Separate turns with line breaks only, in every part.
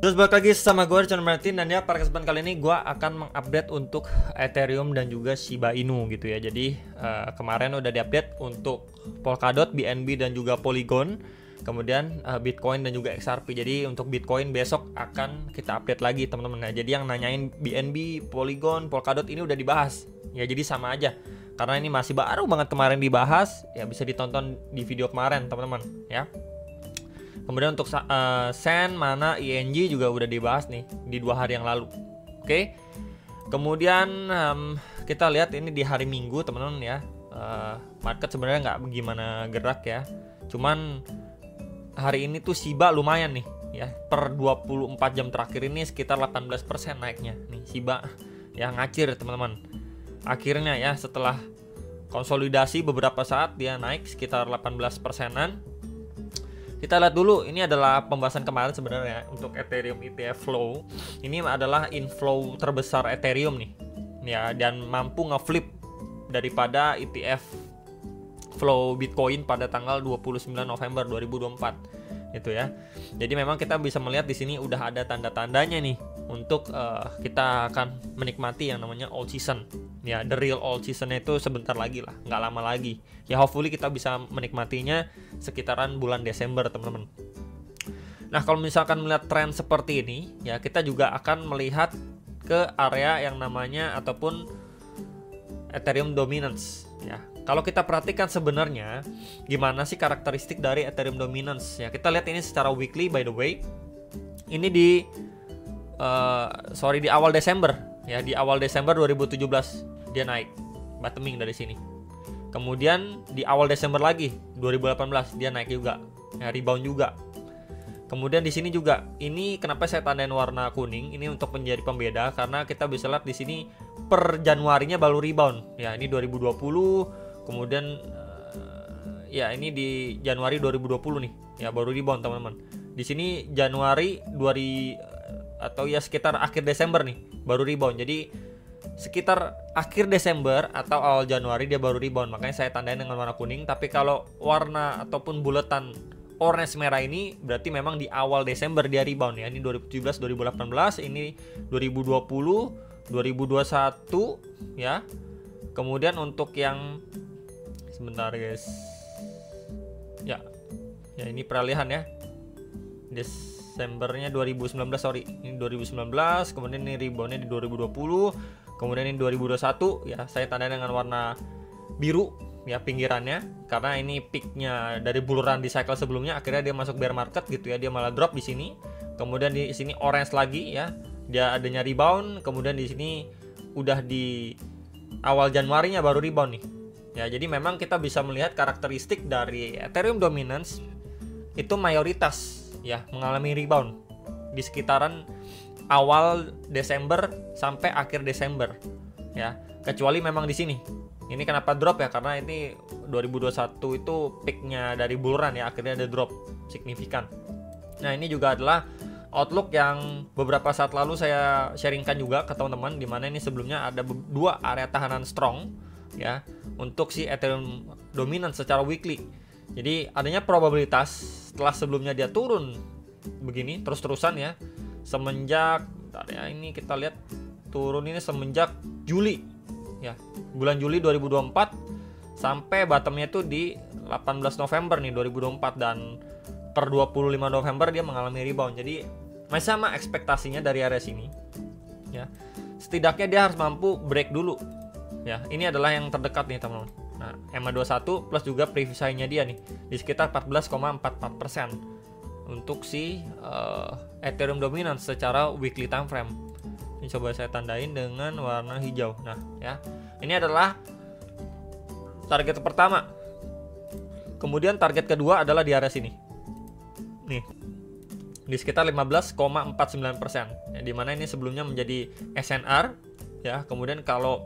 Terus balik lagi sama gue Channel Martin, dan ya pada kesempatan kali ini gue akan mengupdate untuk Ethereum dan juga Shiba Inu gitu ya. Jadi kemarin udah diupdate untuk Polkadot, BNB dan juga Polygon. Kemudian Bitcoin dan juga XRP. Jadi untuk Bitcoin besok akan kita update lagi teman-teman. Nah, jadi yang nanyain BNB, Polygon, Polkadot ini udah dibahas. Ya jadi sama aja. Karena ini masih baru banget kemarin dibahas, ya bisa ditonton di video kemarin teman-teman ya. Kemudian untuk Sen, Mana, ING juga udah dibahas nih di 2 hari yang lalu. Oke. Kemudian kita lihat ini di hari Minggu teman-teman ya. Market sebenarnya nggak gimana gerak ya. Cuman hari ini tuh Shiba lumayan nih ya. Per 24 jam terakhir ini sekitar 18% naiknya nih Shiba ya, ngacir teman-teman. Akhirnya ya setelah konsolidasi beberapa saat dia naik sekitar 18%-an. Kita lihat dulu, ini adalah pembahasan kemarin sebenarnya untuk Ethereum ETF flow. Ini adalah inflow terbesar Ethereum nih. Ya, dan mampu ngeflip daripada ETF flow Bitcoin pada tanggal 29 November 2024. Itu ya. Jadi memang kita bisa melihat di sini udah ada tanda-tandanya nih untuk kita akan menikmati yang namanya old season. Ya, the real old season itu sebentar lagi lah, nggak lama lagi. Ya, hopefully kita bisa menikmatinya sekitaran bulan Desember, teman-teman. Nah, kalau misalkan melihat tren seperti ini, ya kita juga akan melihat ke area yang namanya ataupun Ethereum dominance. Ya, kalau kita perhatikan sebenarnya gimana sih karakteristik dari Ethereum dominance? Ya, kita lihat ini secara weekly, by the way. Ini di awal Desember. Ya, di awal Desember 2017 dia naik, bottoming dari sini. Kemudian di awal Desember lagi 2018 dia naik juga, ya, rebound juga. Kemudian di sini juga, ini kenapa saya tandain warna kuning ini untuk menjadi pembeda, karena kita bisa lihat di sini per Januarinya baru rebound. Ya, ini 2020, kemudian ya ini di Januari 2020 nih, ya baru rebound teman-teman. Di sini Januari atau ya sekitar akhir Desember nih baru rebound. Jadi sekitar akhir Desember atau awal Januari dia baru rebound. Makanya saya tandain dengan warna kuning. Tapi kalau warna ataupun buletan orange merah ini berarti memang di awal Desember dia rebound ya. Ini 2017, 2018, ini 2020, 2021 ya. Kemudian untuk yang sebentar guys. Ya ini peralihan ya. Desembernya 2019, sorry. Ini 2019, kemudian ini reboundnya di 2020, kemudian ini 2021 ya. Saya tandain dengan warna biru ya pinggirannya, karena ini peaknya dari buluran di cycle sebelumnya, akhirnya dia masuk bear market gitu ya, dia malah drop di sini. Kemudian di sini orange lagi ya, dia adanya rebound. Kemudian di sini udah di awal Januarinya baru rebound nih. Ya, jadi memang kita bisa melihat karakteristik dari Ethereum dominance itu mayoritas ya mengalami rebound di sekitaran awal Desember sampai akhir Desember ya, kecuali memang di sini. Ini kenapa drop ya, karena ini 2021 itu peaknya dari buluran ya, akhirnya ada drop signifikan. Nah, ini juga adalah outlook yang beberapa saat lalu saya sharingkan juga ke teman-teman, di mana ini sebelumnya ada 2 area tahanan strong ya untuk si Ethereum dominance secara weekly. Jadi adanya probabilitas setelah sebelumnya dia turun begini terus-terusan ya, semenjak ya ini kita lihat turun ini semenjak Juli ya, bulan Juli 2024 sampai bottomnya itu di 18 November nih 2024, dan per 25 November dia mengalami rebound. Jadi masih sama ekspektasinya dari area sini ya, setidaknya dia harus mampu break dulu ya. Ini adalah yang terdekat nih teman-teman. Nah, EMA21 plus juga previous high-nya dia nih di sekitar 14,44% untuk si Ethereum dominance secara weekly time frame. Ini coba saya tandain dengan warna hijau. Nah, ya. Ini adalah target pertama. Kemudian target kedua adalah di area sini. Nih. Di sekitar 15,49%. Ya, di mana ini sebelumnya menjadi SNR ya. Kemudian kalau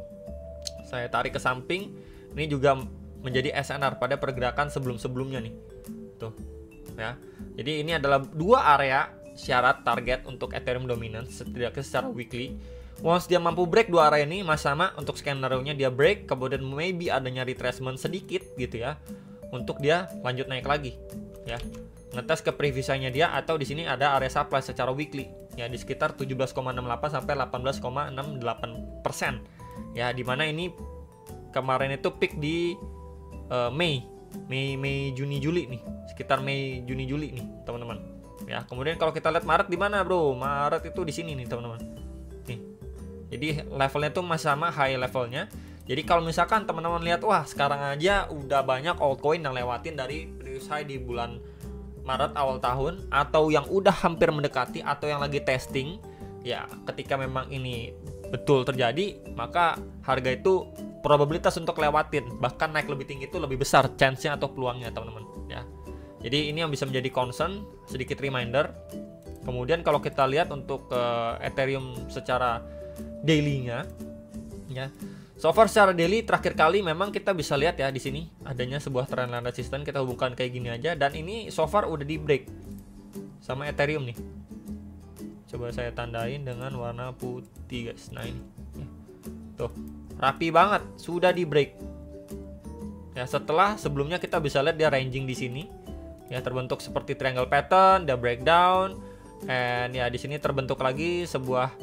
saya tarik ke samping, ini juga menjadi SNR pada pergerakan sebelum-sebelumnya nih. Tuh. Ya. Jadi ini adalah 2 area syarat target untuk Ethereum dominance setidaknya secara weekly. Once dia mampu break 2 area ini, mas sama untuk skenario-nya dia break, kemudian maybe adanya retracement sedikit gitu ya, untuk dia lanjut naik lagi ya. Ngetes ke previous high-nya dia, atau di sini ada area supply secara weekly ya di sekitar 17,68 sampai 18,68%. Ya, dimana ini kemarin itu peak di Mei, Juni, Juli nih, sekitar Mei, Juni, Juli nih, teman-teman. Ya, kemudian kalau kita lihat Maret di mana, Bro? Maret itu di sini nih, teman-teman. Nih. Jadi levelnya tuh masih sama high levelnya. Jadi kalau misalkan teman-teman lihat, wah sekarang aja udah banyak altcoin yang lewatin dari previous high di bulan Maret awal tahun, atau yang udah hampir mendekati, atau yang lagi testing, ya ketika memang ini betul terjadi, maka harga itu probabilitas untuk lewatin, bahkan naik lebih tinggi itu lebih besar chance-nya atau peluangnya, teman-teman. Ya. Jadi ini yang bisa menjadi concern, sedikit reminder. Kemudian kalau kita lihat untuk Ethereum secara daily-nya, ya. So far secara daily terakhir kali memang kita bisa lihat ya di sini adanya sebuah trendline resistance, kita hubungkan kayak gini aja, dan ini so far udah di break sama Ethereum nih. Coba saya tandain dengan warna putih, guys. Nah ini, ya. Tuh, rapi banget, sudah di break. Ya, setelah sebelumnya kita bisa lihat dia ranging di sini, ya terbentuk seperti triangle pattern, dia breakdown, and ya di sini terbentuk lagi sebuah,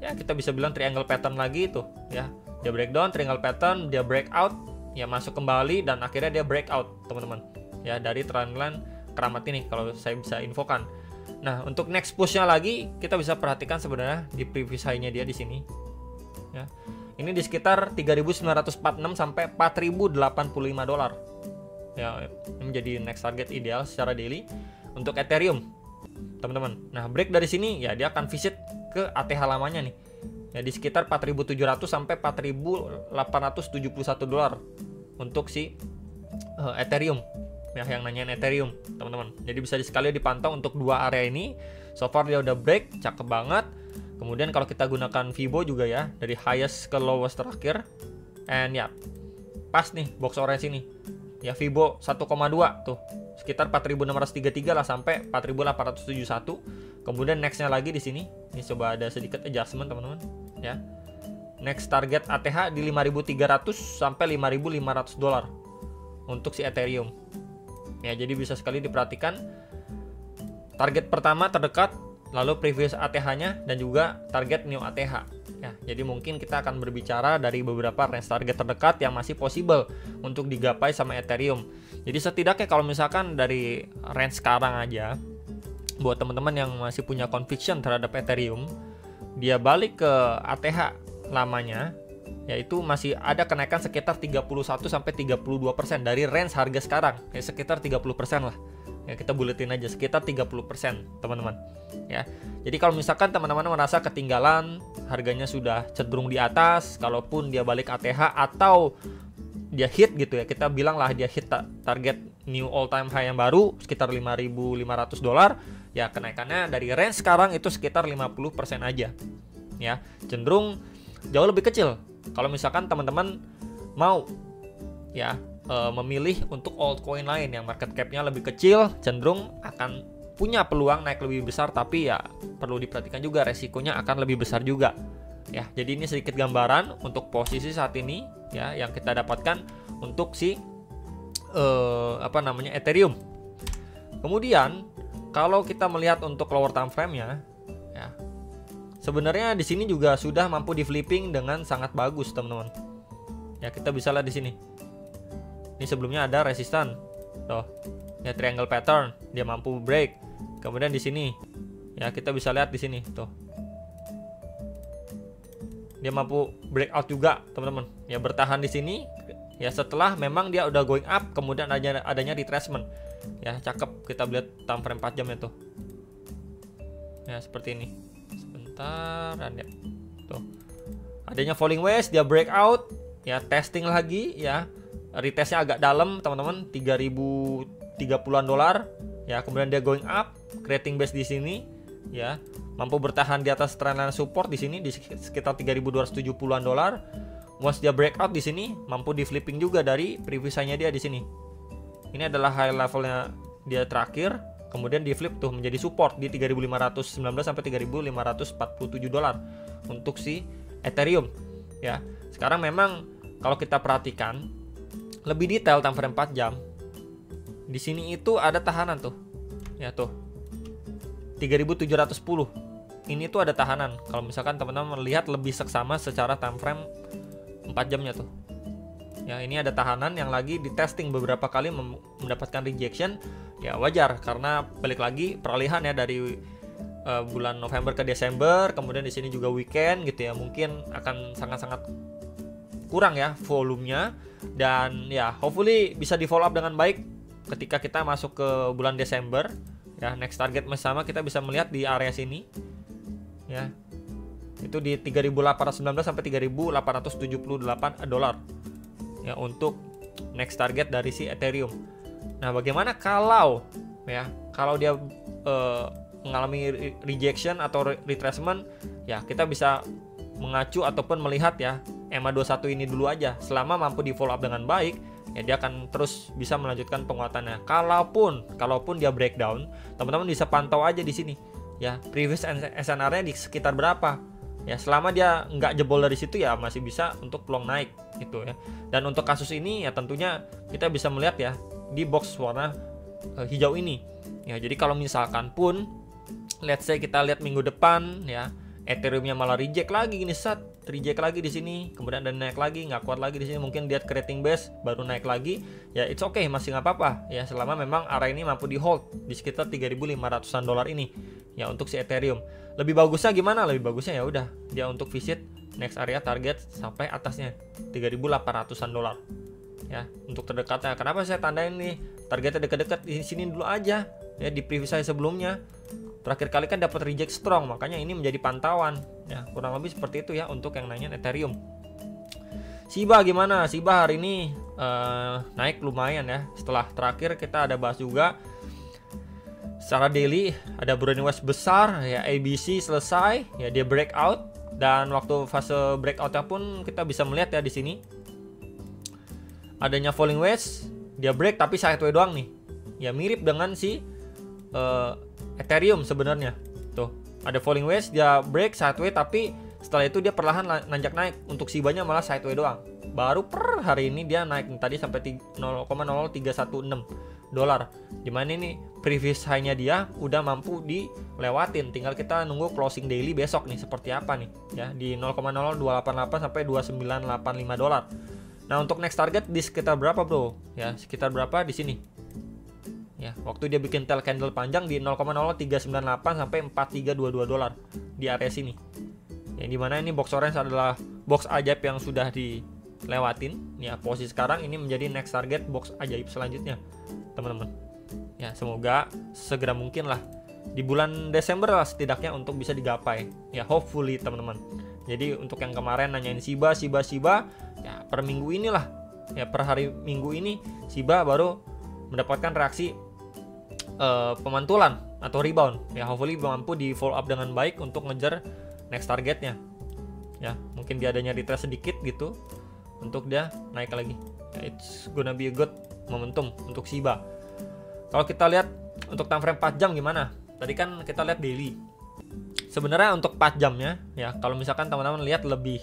ya kita bisa bilang triangle pattern lagi tuh, ya. Dia breakdown, triangle pattern, dia breakout, ya masuk kembali, dan akhirnya dia breakout, teman-teman. Ya, dari trendline keramat ini kalau saya bisa infokan. Nah, untuk next push-nya lagi kita bisa perhatikan sebenarnya di previous high-nya dia di sini. Ya. Ini di sekitar 3.946 sampai 4.085 dolar. Ya, ini menjadi next target ideal secara daily untuk Ethereum, teman-teman. Nah, break dari sini ya dia akan visit ke ATH lamanya nih. Ya di sekitar 4.700 sampai 4.871 dolar untuk si Ethereum. Ya, yang nanyain Ethereum, teman-teman. Jadi bisa sekali dipantau untuk dua area ini. So far dia udah break, cakep banget. Kemudian kalau kita gunakan Fibo juga ya, dari highest ke lowest terakhir. And ya, pas nih box orange ini. Ya Fibo 1,2 tuh. Sekitar 4.633 lah sampai 4.871. Kemudian nextnya lagi di sini. Ini coba ada sedikit adjustment, teman-teman. Ya. Next target ATH di 5.300 sampai 5.500 dolar untuk si Ethereum. Ya, jadi bisa sekali diperhatikan target pertama terdekat, lalu previous ATH-nya, dan juga target new ATH. Ya, jadi mungkin kita akan berbicara dari beberapa range target terdekat yang masih possible untuk digapai sama Ethereum. Jadi setidaknya kalau misalkan dari range sekarang aja, buat teman-teman yang masih punya conviction terhadap Ethereum, dia balik ke ATH lamanya, yaitu masih ada kenaikan sekitar 31 sampai 32% dari range harga sekarang, ya sekitar 30% lah. Ya, kita buletin aja sekitar 30%, teman-teman. Ya. Jadi kalau misalkan teman-teman merasa ketinggalan, harganya sudah cenderung di atas, kalaupun dia balik ATH atau dia hit gitu ya, kita bilang lah dia hit target new all time high yang baru sekitar 5.500 dolar, ya kenaikannya dari range sekarang itu sekitar 50% aja. Ya, cenderung jauh lebih kecil. Kalau misalkan teman-teman mau ya memilih untuk altcoin lain yang market cap-nya lebih kecil, cenderung akan punya peluang naik lebih besar, tapi ya perlu diperhatikan juga resikonya akan lebih besar juga. Ya, jadi ini sedikit gambaran untuk posisi saat ini ya yang kita dapatkan untuk si Ethereum. Kemudian kalau kita melihat untuk lower time frame-nya, ya sebenarnya di sini juga sudah mampu di flipping dengan sangat bagus, teman-teman. Ya, kita bisa lihat di sini. Ini sebelumnya ada resistan. Tuh. Ya triangle pattern, dia mampu break. Kemudian di sini ya kita bisa lihat di sini, tuh. Dia mampu breakout juga, teman-teman. Ya bertahan di sini. Ya setelah memang dia udah going up, kemudian adanya retracement. Ya cakep, kita lihat time frame 4 jamnya tuh. Ya seperti ini. Sebentar, ya. Tuh. Adanya falling wedge, dia breakout, ya testing lagi, ya. Retestnya agak dalam, teman-teman, 3.030-an dolar. Ya, kemudian dia going up, creating base di sini, ya. Mampu bertahan di atas trendline support di sini di sekitar 3.270-an dolar. Once dia breakout di sini, mampu di flipping juga dari previous high-nya dia di sini. Ini adalah high levelnya dia terakhir, kemudian di flip tuh menjadi support di 3.519 sampai 3.547 dolar untuk si Ethereum. Ya, sekarang memang kalau kita perhatikan lebih detail time frame 4 jam. Di sini itu ada tahanan tuh. Ya tuh. 3.710. ini tuh ada tahanan. Kalau misalkan teman-teman melihat lebih seksama secara time frame 4 jamnya tuh. Ya, ini ada tahanan yang lagi di testing beberapa kali mendapatkan rejection. Ya wajar karena balik lagi peralihan ya dari bulan November ke Desember, kemudian di sini juga weekend gitu ya. Mungkin akan sangat-sangat kurang ya volumenya, dan ya hopefully bisa di follow up dengan baik ketika kita masuk ke bulan Desember. Ya, next target sama kita bisa melihat di area sini. Ya. Itu di 3.819 sampai 3.878 dolar. Ya, untuk next target dari si Ethereum. Nah, bagaimana kalau dia mengalami rejection atau retracement, ya kita bisa mengacu ataupun melihat ya EMA21 ini dulu aja. Selama mampu di follow up dengan baik, ya dia akan terus bisa melanjutkan penguatannya. Kalaupun dia breakdown, teman-teman bisa pantau aja di sini. Ya, previous SNR-nya di sekitar berapa. Ya, selama dia nggak jebol dari situ ya masih bisa untuk peluang naik gitu ya. Dan untuk kasus ini ya tentunya kita bisa melihat ya di box warna hijau ini. Ya, jadi kalau misalkan pun let's say kita lihat minggu depan ya Ethereum-nya malah reject lagi gini, reject lagi di sini, kemudian dan naik lagi, nggak kuat lagi di sini, mungkin lihat creating base baru naik lagi, ya it's okay, masih nggak apa-apa ya selama memang area ini mampu di hold di sekitar 3.500-an dolar ini ya untuk si Ethereum. Lebih bagusnya gimana? Lebih bagusnya ya udah dia untuk visit next area target sampai atasnya 3.800-an dolar ya untuk terdekatnya. Kenapa saya tandain nih targetnya dekat-dekat di sini dulu aja ya, di previous saya sebelumnya. Terakhir kali kan dapat reject strong, makanya ini menjadi pantauan ya, kurang lebih seperti itu ya untuk yang nanya Ethereum. Shiba gimana? Shiba hari ini naik lumayan ya. Setelah terakhir kita ada bahas juga secara daily ada Brownie West besar ya, ABC selesai ya, dia breakout, dan waktu fase breakoutnya pun kita bisa melihat ya di sini adanya falling wedge, dia break tapi sideways doang nih ya, mirip dengan si Ethereum sebenarnya. Tuh, ada falling wedge, dia break sideways, tapi setelah itu dia perlahan nanjak naik. Untuk Shiba-nya malah sideways doang. Baru per hari ini dia naik tadi sampai 0,0316 dolar. Dimana ini previous high-nya dia udah mampu dilewatin. Tinggal kita nunggu closing daily besok nih seperti apa nih ya, di 0,0288 sampai 2985 dolar. Nah, untuk next target di sekitar berapa, bro? Ya, sekitar berapa di sini? Ya, waktu dia bikin tail candle panjang di 0,0398 sampai 4322 dolar di area sini. Yang dimana ini box orange adalah box ajaib yang sudah dilewatin. Ya, posisi sekarang ini menjadi next target box ajaib selanjutnya, teman-teman. Ya, semoga segera mungkin lah di bulan Desember lah setidaknya untuk bisa digapai. Ya, hopefully teman-teman. Jadi untuk yang kemarin nanyain Shiba, ya per minggu inilah. Ya, per hari Minggu ini Shiba baru mendapatkan reaksi pemantulan atau rebound ya, hopefully mampu di follow up dengan baik untuk ngejar next targetnya ya. Mungkin dia adanya retrace sedikit gitu untuk dia naik lagi ya, it's gonna be a good momentum untuk Shiba. Kalau kita lihat untuk time frame 4 jam gimana, tadi kan kita lihat daily. Sebenarnya untuk 4 jamnya ya, kalau misalkan teman-teman lihat lebih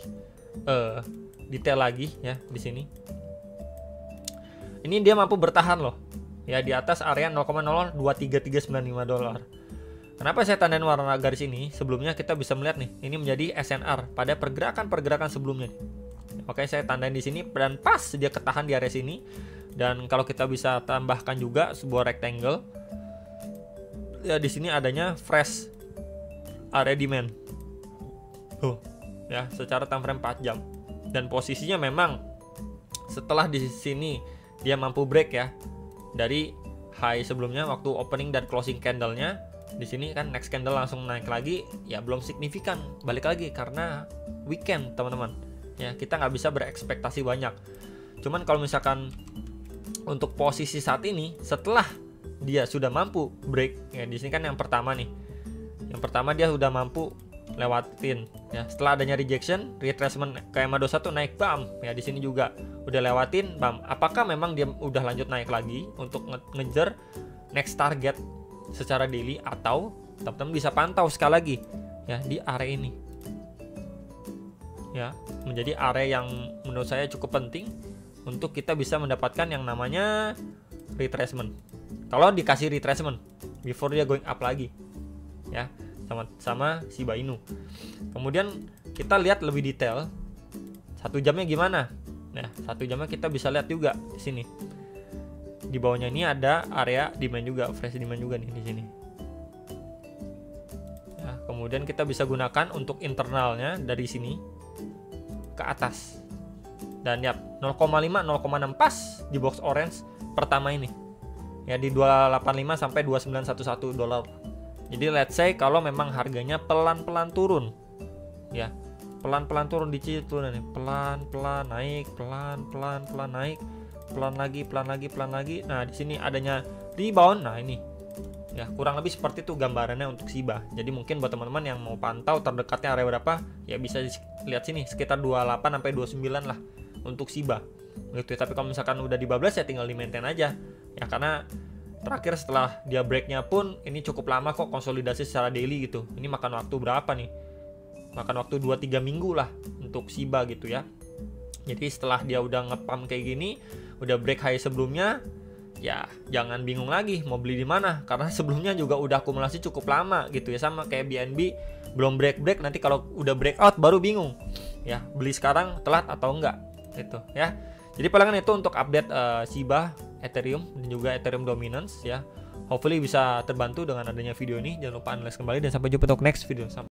detail lagi ya di sini, ini dia mampu bertahan loh ya di atas area 0,023395 dolar. Kenapa saya tandain warna garis ini? Sebelumnya kita bisa melihat nih, ini menjadi SNR pada pergerakan sebelumnya. Oke, saya tandain di sini dan pas dia ketahan di area sini. Dan kalau kita bisa tambahkan juga sebuah rectangle ya, di sini adanya fresh area demand. Ya, secara time frame 4 jam. Dan posisinya memang setelah di sini dia mampu break ya dari high sebelumnya waktu opening dan closing candle-nya. Di sini kan next candle langsung naik lagi ya, belum signifikan, balik lagi karena weekend teman-teman ya, kita nggak bisa berekspektasi banyak. Cuman kalau misalkan untuk posisi saat ini setelah dia sudah mampu break ya, di sini kan yang pertama dia sudah mampu lewatin ya, setelah adanya rejection retracement ke EMA21 naik bam ya, di sini juga udah lewatin bam. Apakah memang dia udah lanjut naik lagi untuk ngejar next target secara daily, atau teman-teman bisa pantau sekali lagi ya di area ini ya, menjadi area yang menurut saya cukup penting untuk kita bisa mendapatkan yang namanya retracement. Kalau dikasih retracement before dia going up lagi ya, sama Shiba Inu. Kemudian kita lihat lebih detail 1 jamnya gimana. Nah, 1 jamnya kita bisa lihat juga di sini. Di bawahnya ini ada area demand juga, fresh demand juga nih di sini. Nah, kemudian kita bisa gunakan untuk internalnya dari sini ke atas. Dan ya 0,5 0,6 pas di box orange pertama ini. Ya di 285 sampai 2911 dolar. Jadi let's say kalau memang harganya pelan-pelan turun. Ya, pelan-pelan turun di situ nih, pelan-pelan naik, pelan-pelan naik, pelan lagi. Nah, di sini adanya rebound. Nah, ini ya kurang lebih seperti itu gambarannya untuk Shiba. Jadi mungkin buat teman-teman yang mau pantau terdekatnya area berapa, ya bisa lihat sini sekitar 28 sampai 29 lah untuk Shiba. Gitu. Tapi kalau misalkan udah di bablas ya tinggal di maintain aja. Ya karena terakhir setelah dia breaknya pun ini cukup lama kok konsolidasi secara daily gitu. Ini makan waktu berapa nih? Makan waktu 2-3 minggu lah untuk Shiba gitu ya. Jadi setelah dia udah ngepump kayak gini, udah break high sebelumnya, ya jangan bingung lagi mau beli di mana, karena sebelumnya juga udah akumulasi cukup lama gitu ya, sama kayak BNB belum break nanti kalau udah breakout baru bingung. Ya, beli sekarang telat atau enggak gitu ya. Jadi palingan itu untuk update Shiba, Ethereum dan juga Ethereum Dominance ya. Hopefully bisa terbantu dengan adanya video ini. Jangan lupa analyze kembali dan sampai jumpa untuk next video.